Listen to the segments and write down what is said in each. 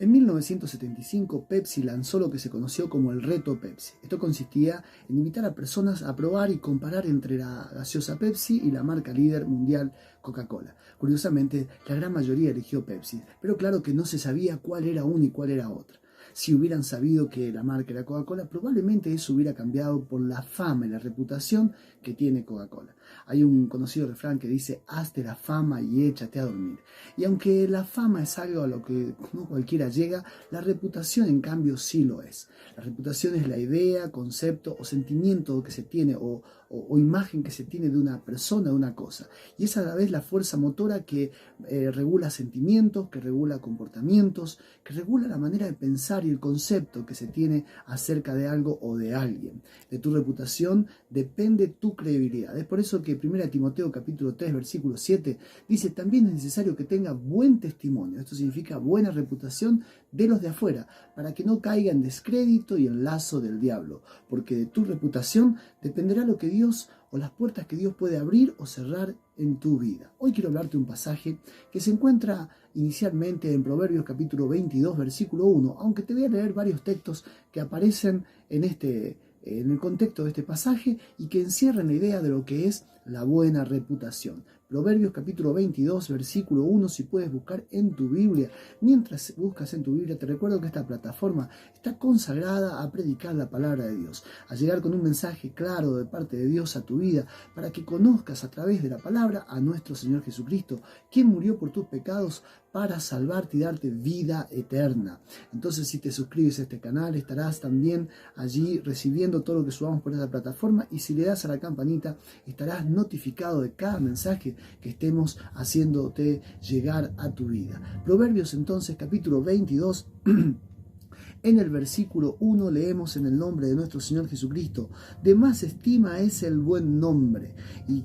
En 1975, Pepsi lanzó lo que se conoció como el Reto Pepsi. Esto consistía en invitar a personas a probar y comparar entre la gaseosa Pepsi y la marca líder mundial Coca-Cola. Curiosamente, la gran mayoría eligió Pepsi, pero claro que no se sabía cuál era una y cuál era otra. Si hubieran sabido que la marca era Coca-Cola, probablemente eso hubiera cambiado por la fama y la reputación que tiene Coca-Cola. Hay un conocido refrán que dice: hazte la fama y échate a dormir. Y aunque la fama es algo a lo que no cualquiera llega, la reputación en cambio sí lo es. La reputación es la idea, concepto o sentimiento que se tiene o imagen que se tiene de una persona, de una cosa. Y es a la vez la fuerza motora que regula sentimientos, que regula comportamientos, que regula la manera de pensar y el concepto que se tiene acerca de algo o de alguien. De tu reputación depende tu credibilidad. Es por eso que 1 Timoteo capítulo 3 versículo 7 dice: también es necesario que tenga buen testimonio. Esto significa buena reputación de los de afuera, para que no caiga en descrédito y en lazo del diablo, porque de tu reputación dependerá lo que Dios o las puertas que Dios puede abrir o cerrar en tu vida. Hoy quiero hablarte de un pasaje que se encuentra inicialmente en Proverbios capítulo 22 versículo 1, aunque te voy a leer varios textos que aparecen en el contexto de este pasaje y que encierran la idea de lo que es la buena reputación. Proverbios capítulo 22 versículo 1, si puedes buscar en tu Biblia. Mientras buscas en tu Biblia, te recuerdo que esta plataforma está consagrada a predicar la palabra de Dios, a llegar con un mensaje claro de parte de Dios a tu vida, para que conozcas a través de la palabra a nuestro Señor Jesucristo, quien murió por tus pecados para salvarte y darte vida eterna. Entonces, si te suscribes a este canal, estarás también allí recibiendo todo lo que subamos por esta plataforma, y si le das a la campanita, estarás notificado de cada mensaje que estemos haciéndote llegar a tu vida. Proverbios entonces capítulo 22 en el versículo 1 leemos: en el nombre de nuestro Señor Jesucristo, de más estima es el buen nombre y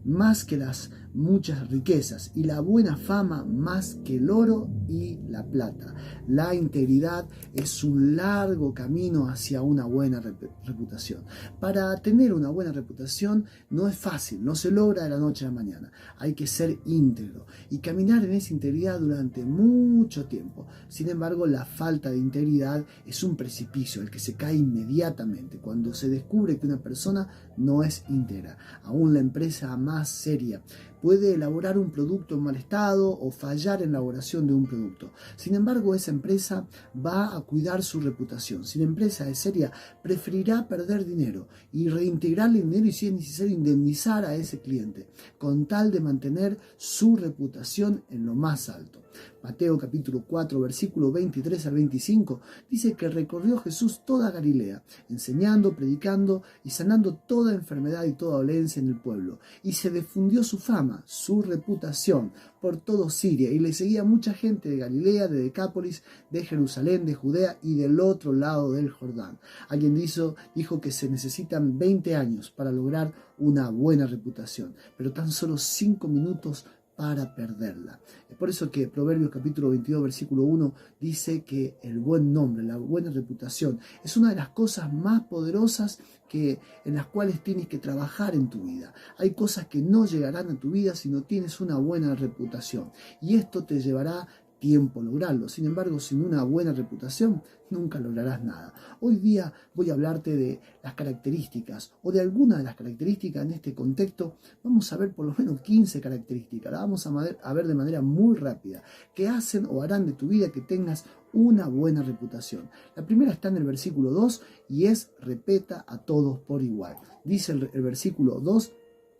más que las muchas riquezas, y la buena fama más que el oro y la plata. La integridad es un largo camino hacia una buena reputación. Para tener una buena reputación no es fácil, no se logra de la noche a la mañana. Hay que ser íntegro y caminar en esa integridad durante mucho tiempo. Sin embargo, la falta de integridad es un precipicio al que se cae inmediatamente cuando se descubre que una persona no es íntegra. Aún la empresa más seria puede elaborar un producto en mal estado o fallar en la elaboración de un producto. Sin embargo, esa empresa va a cuidar su reputación. Si la empresa es seria, preferirá perder dinero y reintegrarle el dinero, y si es necesario indemnizar a ese cliente, con tal de mantener su reputación en lo más alto. Mateo capítulo 4 versículo 23 al 25 dice que recorrió Jesús toda Galilea, enseñando, predicando y sanando toda enfermedad y toda dolencia en el pueblo, y se difundió su fama, su reputación por todo Siria, y le seguía mucha gente de Galilea, de Decápolis, de Jerusalén, de Judea y del otro lado del Jordán. Alguien dijo que se necesitan 20 años para lograr una buena reputación, pero tan solo 5 minutos para perderla. Es por eso que Proverbios capítulo 22 versículo 1 dice que el buen nombre, la buena reputación, es una de las cosas más poderosas en las cuales tienes que trabajar en tu vida. Hay cosas que no llegarán a tu vida si no tienes una buena reputación, y esto te llevará tiempo lograrlo. Sin embargo, sin una buena reputación nunca lograrás nada. Hoy día voy a hablarte de las características, o de algunas de las características en este contexto. Vamos a ver por lo menos 15 características. Las vamos a ver de manera muy rápida, que hacen o harán de tu vida que tengas una buena reputación. La primera está en el versículo 2 y es: respeta a todos por igual. Dice el versículo 2: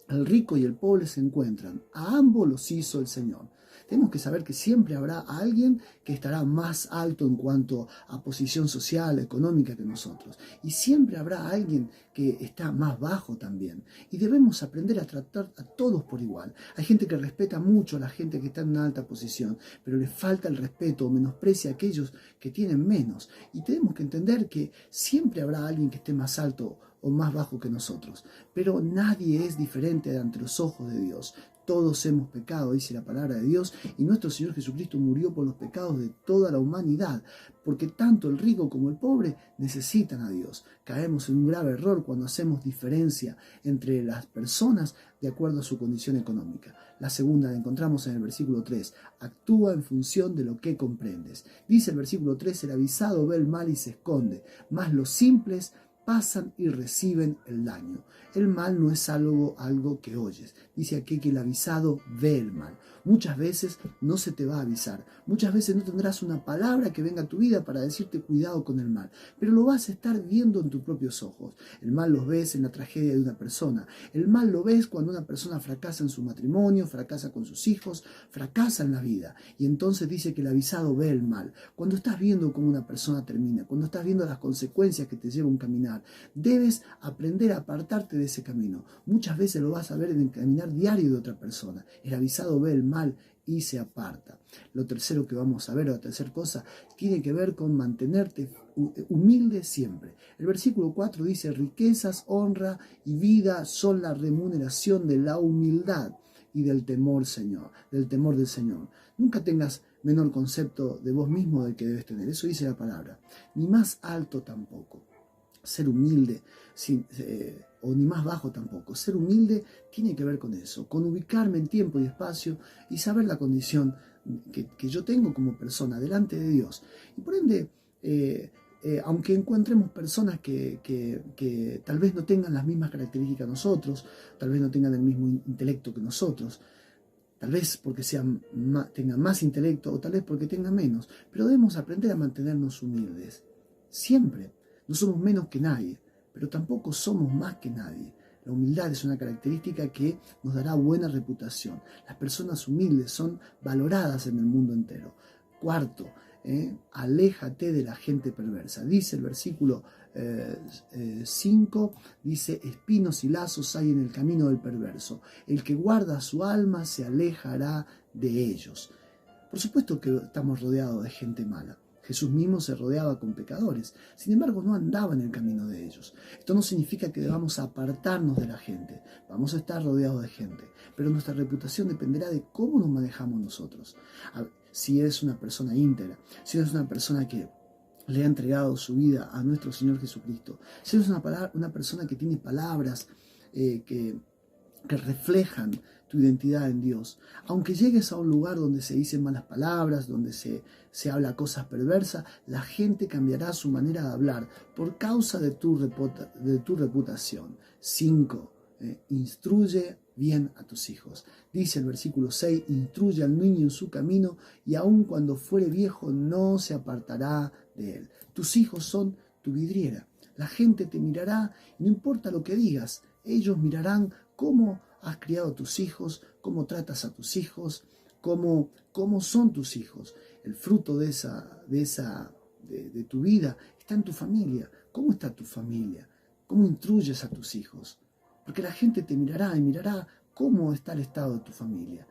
el rico y el pobre se encuentran, a ambos los hizo el Señor. Tenemos que saber que siempre habrá alguien que estará más alto en cuanto a posición social, económica que nosotros. Y siempre habrá alguien que está más bajo también. Y debemos aprender a tratar a todos por igual. Hay gente que respeta mucho a la gente que está en una alta posición, pero le falta el respeto o menosprecia a aquellos que tienen menos. Y tenemos que entender que siempre habrá alguien que esté más alto o más bajo que nosotros. Pero nadie es diferente ante los ojos de Dios. Todos hemos pecado, dice la palabra de Dios, y nuestro Señor Jesucristo murió por los pecados de toda la humanidad, porque tanto el rico como el pobre necesitan a Dios. Caemos en un grave error cuando hacemos diferencia entre las personas de acuerdo a su condición económica. La segunda la encontramos en el versículo 3. Actúa en función de lo que comprendes. Dice el versículo 3, el avisado ve el mal y se esconde, mas los simples pasan y reciben el daño. El mal no es algo que oyes. Dice aquí que el avisado ve el mal. Muchas veces no se te va a avisar. Muchas veces no tendrás una palabra que venga a tu vida para decirte cuidado con el mal. Pero lo vas a estar viendo en tus propios ojos. El mal lo ves en la tragedia de una persona. El mal lo ves cuando una persona fracasa en su matrimonio, fracasa con sus hijos, fracasa en la vida. Y entonces dice que el avisado ve el mal. Cuando estás viendo cómo una persona termina, cuando estás viendo las consecuencias que te lleva un caminar, debes aprender a apartarte de ese camino. Muchas veces lo vas a ver en el caminar diario de otra persona. El avisado ve el mal y se aparta. Lo tercero que vamos a ver, o la tercera cosa, tiene que ver con mantenerte humilde siempre. El versículo 4 dice, riquezas, honra y vida son la remuneración de la humildad y del temor, Señor, del temor del Señor. Nunca tengas menor concepto de vos mismo del que debes tener. Eso dice la palabra. Ni más alto tampoco. Ser humilde, o ni más bajo tampoco. Ser humilde tiene que ver con eso, con ubicarme en tiempo y espacio y saber la condición que yo tengo como persona delante de Dios. Y por ende, aunque encontremos personas que tal vez no tengan las mismas características que nosotros, tal vez no tengan el mismo intelecto que nosotros, tal vez porque tengan más intelecto o tal vez porque tengan menos, pero debemos aprender a mantenernos humildes, siempre. No somos menos que nadie, pero tampoco somos más que nadie. La humildad es una característica que nos dará buena reputación. Las personas humildes son valoradas en el mundo entero. Cuarto, aléjate de la gente perversa. Dice el versículo 5, dice, espinos y lazos hay en el camino del perverso. El que guarda su alma se alejará de ellos. Por supuesto que estamos rodeados de gente mala. Jesús mismo se rodeaba con pecadores, sin embargo no andaba en el camino de ellos. Esto no significa que debamos apartarnos de la gente, vamos a estar rodeados de gente, pero nuestra reputación dependerá de cómo nos manejamos nosotros. Si eres una persona íntegra, si eres una persona que le ha entregado su vida a nuestro Señor Jesucristo, si eres una persona que tiene palabras que reflejan tu identidad en Dios. Aunque llegues a un lugar donde se dicen malas palabras, donde se habla cosas perversas, la gente cambiará su manera de hablar por causa de tu reputación. 5. Instruye bien a tus hijos. Dice el versículo 6, instruye al niño en su camino y aun cuando fuere viejo no se apartará de él. Tus hijos son tu vidriera. La gente te mirará y no importa lo que digas, ellos mirarán cómo has criado a tus hijos, cómo tratas a tus hijos, cómo son tus hijos. El fruto de tu vida está en tu familia. ¿Cómo está tu familia? ¿Cómo instruyes a tus hijos? Porque la gente te mirará y mirará cómo está el estado de tu familia.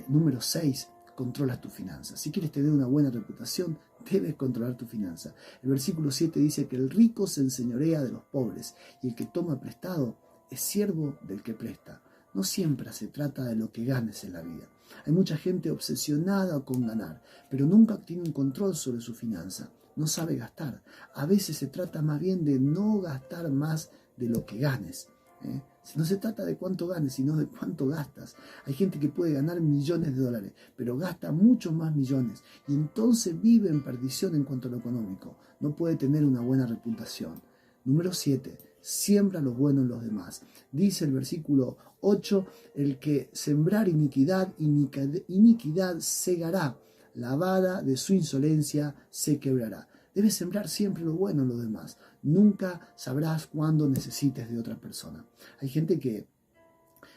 Número 6. Controla tus finanzas. Si quieres tener una buena reputación, debes controlar tu finanza. El versículo 7 dice que el rico se enseñorea de los pobres y el que toma prestado es siervo del que presta. No siempre se trata de lo que ganes en la vida. Hay mucha gente obsesionada con ganar, pero nunca tiene un control sobre su finanza. No sabe gastar. A veces se trata más bien de no gastar más de lo que ganes. No se trata de cuánto ganes, sino de cuánto gastas. Hay gente que puede ganar millones de dólares, pero gasta muchos más millones y entonces vive en perdición en cuanto a lo económico. No puede tener una buena reputación. Número 7. Siembra lo bueno en los demás. Dice el versículo 8, el que sembrar iniquidad segará. La vara de su insolencia se quebrará. Debes sembrar siempre lo bueno en los demás. Nunca sabrás cuándo necesites de otra persona. Hay gente que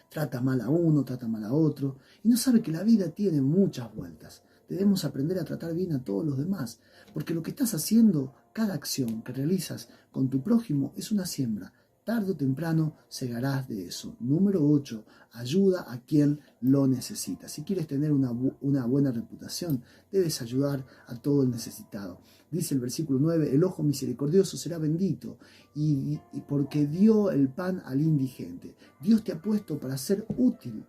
trata mal a uno, trata mal a otro, y no sabe que la vida tiene muchas vueltas. Debemos aprender a tratar bien a todos los demás, porque lo que estás haciendo, cada acción que realizas con tu prójimo es una siembra. Tarde o temprano segarás de eso. Número 8. Ayuda a quien lo necesita. Si quieres tener una buena reputación, debes ayudar a todo el necesitado. Dice el versículo 9, el ojo misericordioso será bendito y porque dio el pan al indigente. Dios te ha puesto para ser útil.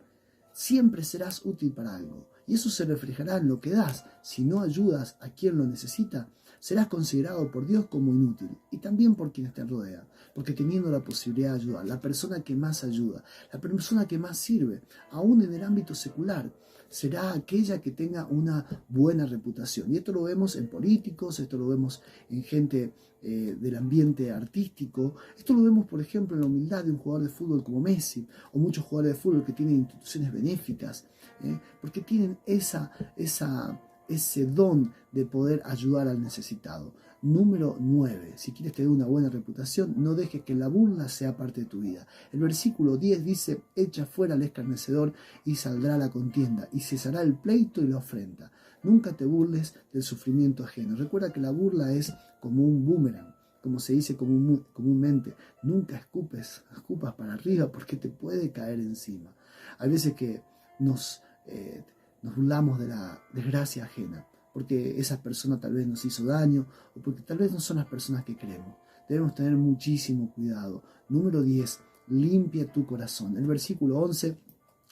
Siempre serás útil para algo, y eso se reflejará en lo que das. Si no ayudas a quien lo necesita, serás considerado por Dios como inútil, y también por quienes te rodean, porque teniendo la posibilidad de ayudar, la persona que más ayuda, la persona que más sirve, aún en el ámbito secular, será aquella que tenga una buena reputación. Y esto lo vemos en políticos, esto lo vemos en gente del ambiente artístico, esto lo vemos, por ejemplo, en la humildad de un jugador de fútbol como Messi, o muchos jugadores de fútbol que tienen instituciones benéficas, porque tienen ese don de poder ayudar al necesitado. Número 9. Si quieres tener una buena reputación, no dejes que la burla sea parte de tu vida. El versículo 10 dice: echa fuera al escarnecedor y saldrá la contienda, y cesará el pleito y la ofrenda. Nunca te burles del sufrimiento ajeno. Recuerda que la burla es como un boomerang, como se dice comúnmente. Nunca escupas para arriba porque te puede caer encima. Hay veces que nos burlamos de la desgracia ajena, porque esa persona tal vez nos hizo daño, o porque tal vez no son las personas que queremos. Debemos tener muchísimo cuidado. Número 10, limpia tu corazón. El versículo 11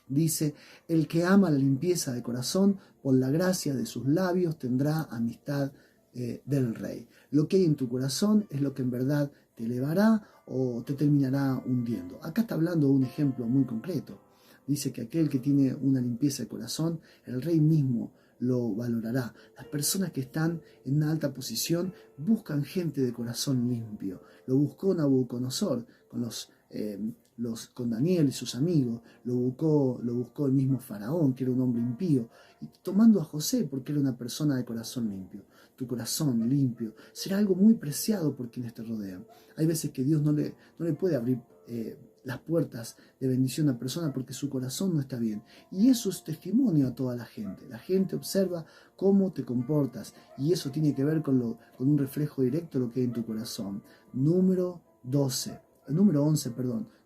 dice: el que ama la limpieza de corazón, por la gracia de sus labios tendrá amistad del Rey. Lo que hay en tu corazón es lo que en verdad te elevará o te terminará hundiendo. Acá está hablando de un ejemplo muy concreto. Dice que aquel que tiene una limpieza de corazón, el Rey mismo lo valorará. Las personas que están en una alta posición buscan gente de corazón limpio. Lo buscó Nabucodonosor con Daniel y sus amigos. Lo buscó el mismo Faraón, que era un hombre impío, y tomando a José porque era una persona de corazón limpio. Tu corazón limpio será algo muy preciado por quienes te rodean. Hay veces que Dios no le puede abrir las puertas de bendición a una persona porque su corazón no está bien, y eso es testimonio a toda la gente. La gente observa cómo te comportas, y eso tiene que ver con un reflejo directo de lo que hay en tu corazón. Número 11,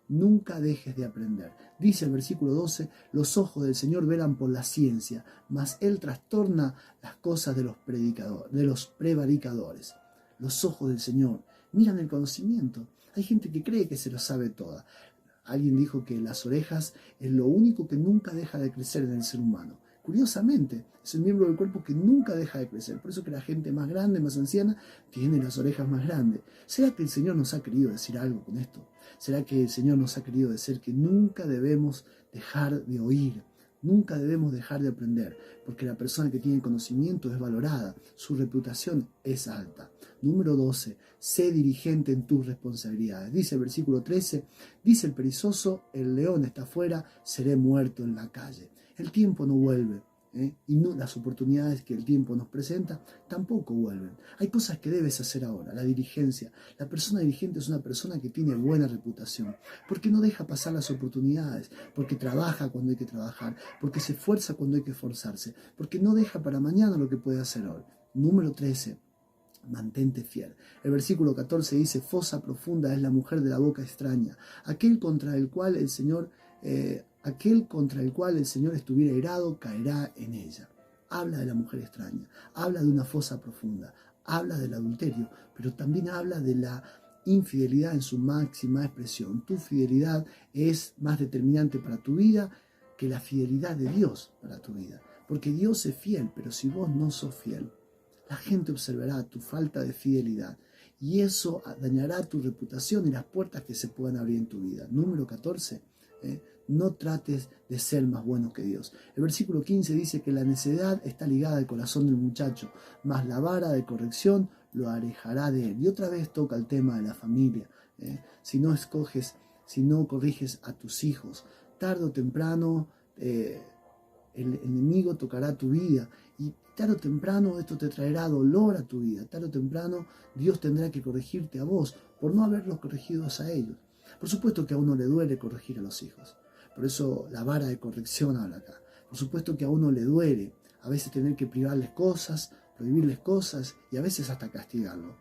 nunca dejes de aprender. Dice el versículo 12: los ojos del Señor velan por la ciencia, mas Él trastorna las cosas de los prevaricadores. Los ojos del Señor miran el conocimiento. Hay gente que cree que se lo sabe toda. Alguien dijo que las orejas es lo único que nunca deja de crecer en el ser humano. Curiosamente, es el miembro del cuerpo que nunca deja de crecer. Por eso que la gente más grande, más anciana, tiene las orejas más grandes. ¿Será que el Señor nos ha querido decir algo con esto? ¿Será que el Señor nos ha querido decir que nunca debemos dejar de oír? Nunca debemos dejar de aprender, porque la persona que tiene conocimiento es valorada, su reputación es alta. Número 12, sé diligente en tus responsabilidades. Dice el versículo 13, dice el perezoso: el león está afuera, seré muerto en la calle. El tiempo no vuelve, y las oportunidades que el tiempo nos presenta tampoco vuelven. Hay cosas que debes hacer ahora. La diligencia. La persona diligente es una persona que tiene buena reputación, porque no deja pasar las oportunidades, porque trabaja cuando hay que trabajar, porque se esfuerza cuando hay que esforzarse, porque no deja para mañana lo que puede hacer hoy. Número 13. Mantente fiel. El versículo 14 dice: fosa profunda es la mujer de la boca extraña, aquel contra el cual el Señor estuviera airado caerá en ella. Habla de la mujer extraña, habla de una fosa profunda, habla del adulterio, pero también habla de la infidelidad en su máxima expresión. Tu fidelidad es más determinante para tu vida que la fidelidad de Dios para tu vida, porque Dios es fiel, pero si vos no sos fiel, la gente observará tu falta de fidelidad, y eso dañará tu reputación y las puertas que se puedan abrir en tu vida. Número 14. No trates de ser más bueno que Dios. El versículo 15 dice que la necedad está ligada al corazón del muchacho, mas la vara de corrección lo alejará de él. Y otra vez toca el tema de la familia. Si no corriges a tus hijos, tarde o temprano el enemigo tocará tu vida, y tarde o temprano esto te traerá dolor a tu vida. Tarde o temprano Dios tendrá que corregirte a vos por no haberlos corregidos a ellos. Por supuesto que a uno le duele corregir a los hijos, por eso la vara de corrección habla acá. Por supuesto que a uno le duele a veces tener que privarles cosas, prohibirles cosas y a veces hasta castigarlo.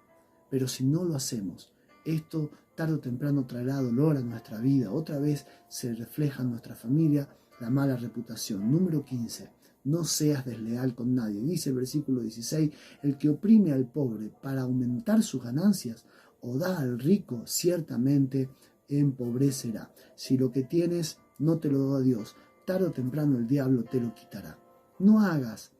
Pero si no lo hacemos, esto tarde o temprano traerá dolor a nuestra vida. Otra vez se refleja en nuestra familia la mala reputación. Número 15. No seas desleal con nadie. Dice el versículo 16, el que oprime al pobre para aumentar sus ganancias o da al rico, ciertamente empobrecerá. Si lo que tienes no te lo da Dios, tarde o temprano el diablo te lo quitará. No hagas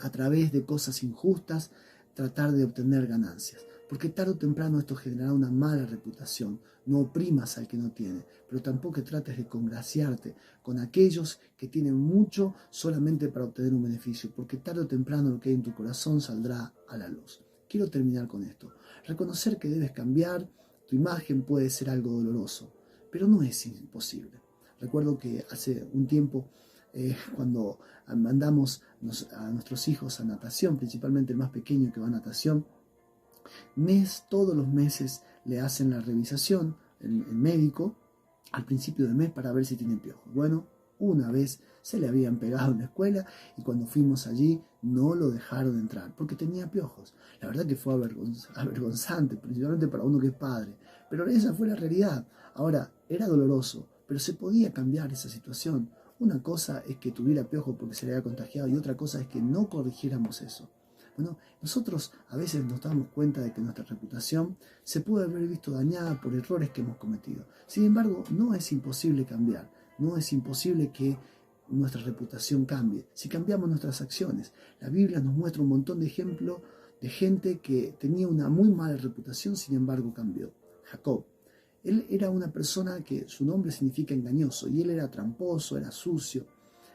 a través de cosas injustas tratar de obtener ganancias, porque tarde o temprano esto generará una mala reputación. No oprimas al que no tiene, pero tampoco trates de congraciarte con aquellos que tienen mucho solamente para obtener un beneficio, porque tarde o temprano lo que hay en tu corazón saldrá a la luz. Quiero terminar con esto. Reconocer que debes cambiar tu imagen puede ser algo doloroso, pero no es imposible. Recuerdo que hace un tiempo, cuando mandamos a nuestros hijos a natación, principalmente el más pequeño que va a natación, todos los meses le hacen la revisación, el médico, al principio del mes para ver si tiene piojos. Bueno, una vez se le habían pegado en la escuela y cuando fuimos allí no lo dejaron entrar porque tenía piojos. La verdad que fue avergonzante, principalmente para uno que es padre, pero esa fue la realidad. Ahora, era doloroso, pero se podía cambiar esa situación. Una cosa es que tuviera piojos porque se le había contagiado y otra cosa es que no corrigiéramos eso. Bueno, nosotros a veces nos damos cuenta de que nuestra reputación se puede haber visto dañada por errores que hemos cometido. Sin embargo, no es imposible cambiar, no es imposible que nuestra reputación cambie si cambiamos nuestras acciones. La Biblia nos muestra un montón de ejemplos de gente que tenía una muy mala reputación, sin embargo cambió. Jacob. Él era una persona que su nombre significa engañoso y él era tramposo, era sucio,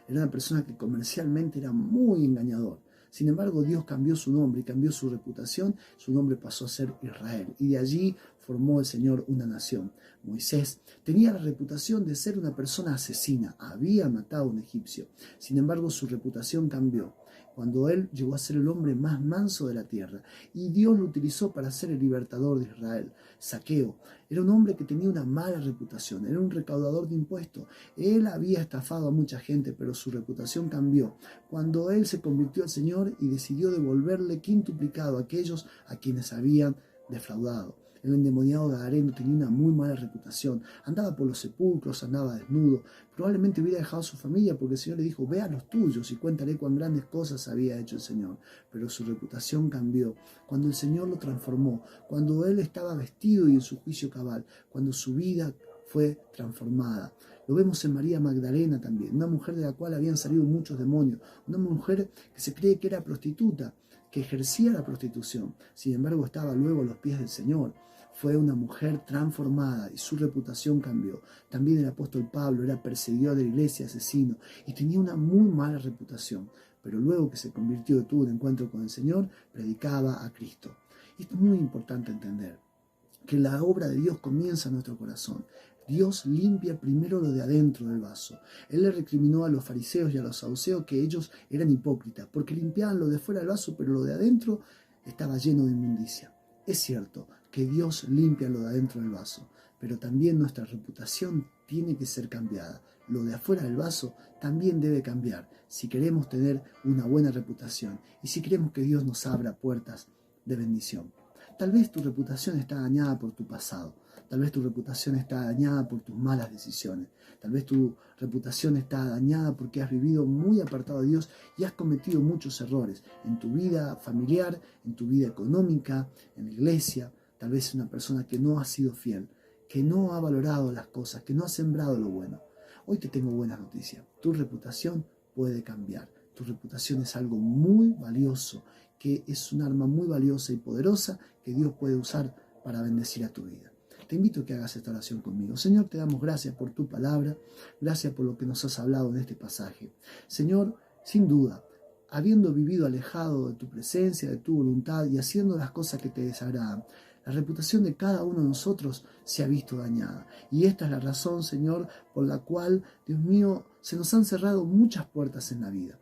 era una persona que comercialmente era muy engañador. Sin embargo, Dios cambió su nombre y cambió su reputación. Su nombre pasó a ser Israel. Y de allí formó el Señor una nación. Moisés tenía la reputación de ser una persona asesina. Había matado a un egipcio. Sin embargo, su reputación cambió cuando él llegó a ser el hombre más manso de la tierra. Y Dios lo utilizó para ser el libertador de Israel. Zaqueo era un hombre que tenía una mala reputación. Era un recaudador de impuestos. Él había estafado a mucha gente, pero su reputación cambió cuando él se convirtió al Señor y decidió devolverle quintuplicado a aquellos a quienes habían defraudado. El endemoniado gadareno tenía una muy mala reputación, andaba por los sepulcros, andaba desnudo, probablemente hubiera dejado a su familia porque el Señor le dijo: ve a los tuyos y cuéntale cuán grandes cosas había hecho el Señor. Pero su reputación cambió cuando el Señor lo transformó, cuando él estaba vestido y en su juicio cabal, cuando su vida fue transformada. Lo vemos en María Magdalena también, una mujer de la cual habían salido muchos demonios, una mujer que se cree que era prostituta, que ejercía la prostitución, sin embargo estaba luego a los pies del Señor. Fue una mujer transformada y su reputación cambió. También el apóstol Pablo era perseguidor de la iglesia, asesino, y tenía una muy mala reputación, pero luego que se convirtió y tuvo un encuentro con el Señor, predicaba a Cristo. Y esto es muy importante entender, que la obra de Dios comienza en nuestro corazón. Dios limpia primero lo de adentro del vaso. Él le recriminó a los fariseos y a los saduceos que ellos eran hipócritas, porque limpiaban lo de fuera del vaso, pero lo de adentro estaba lleno de inmundicia. Es cierto que Dios limpia lo de adentro del vaso, pero también nuestra reputación tiene que ser cambiada. Lo de afuera del vaso también debe cambiar si queremos tener una buena reputación y si queremos que Dios nos abra puertas de bendición. Tal vez tu reputación está dañada por tu pasado. Tal vez tu reputación está dañada por tus malas decisiones. Tal vez tu reputación está dañada porque has vivido muy apartado de Dios y has cometido muchos errores en tu vida familiar, en tu vida económica, en la iglesia. Tal vez una persona que no ha sido fiel, que no ha valorado las cosas, que no ha sembrado lo bueno. Hoy te tengo buenas noticias. Tu reputación puede cambiar. Tu reputación es algo muy valioso, que es un arma muy valiosa y poderosa que Dios puede usar para bendecir a tu vida. Te invito a que hagas esta oración conmigo. Señor, te damos gracias por tu palabra, gracias por lo que nos has hablado en este pasaje. Señor, sin duda, habiendo vivido alejado de tu presencia, de tu voluntad y haciendo las cosas que te desagradan, la reputación de cada uno de nosotros se ha visto dañada. Y esta es la razón, Señor, por la cual, Dios mío, se nos han cerrado muchas puertas en la vida.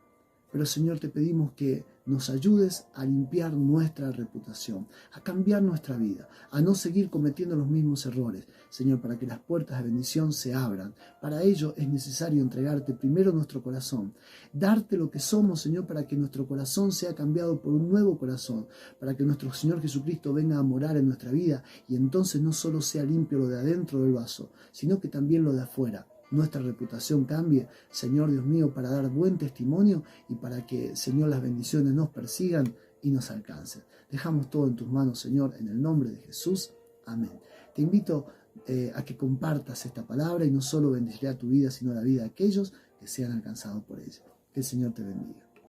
Pero, Señor, te pedimos que nos ayudes a limpiar nuestra reputación, a cambiar nuestra vida, a no seguir cometiendo los mismos errores, Señor, para que las puertas de bendición se abran. Para ello es necesario entregarte primero nuestro corazón, darte lo que somos, Señor, para que nuestro corazón sea cambiado por un nuevo corazón, para que nuestro Señor Jesucristo venga a morar en nuestra vida y entonces no solo sea limpio lo de adentro del vaso, sino que también lo de afuera. Nuestra reputación cambie, Señor Dios mío, para dar buen testimonio y para que, Señor, las bendiciones nos persigan y nos alcancen. Dejamos todo en tus manos, Señor, en el nombre de Jesús. Amén. Te invito a que compartas esta palabra y no solo bendecirá tu vida, sino la vida de aquellos que sean alcanzados por ella. Que el Señor te bendiga.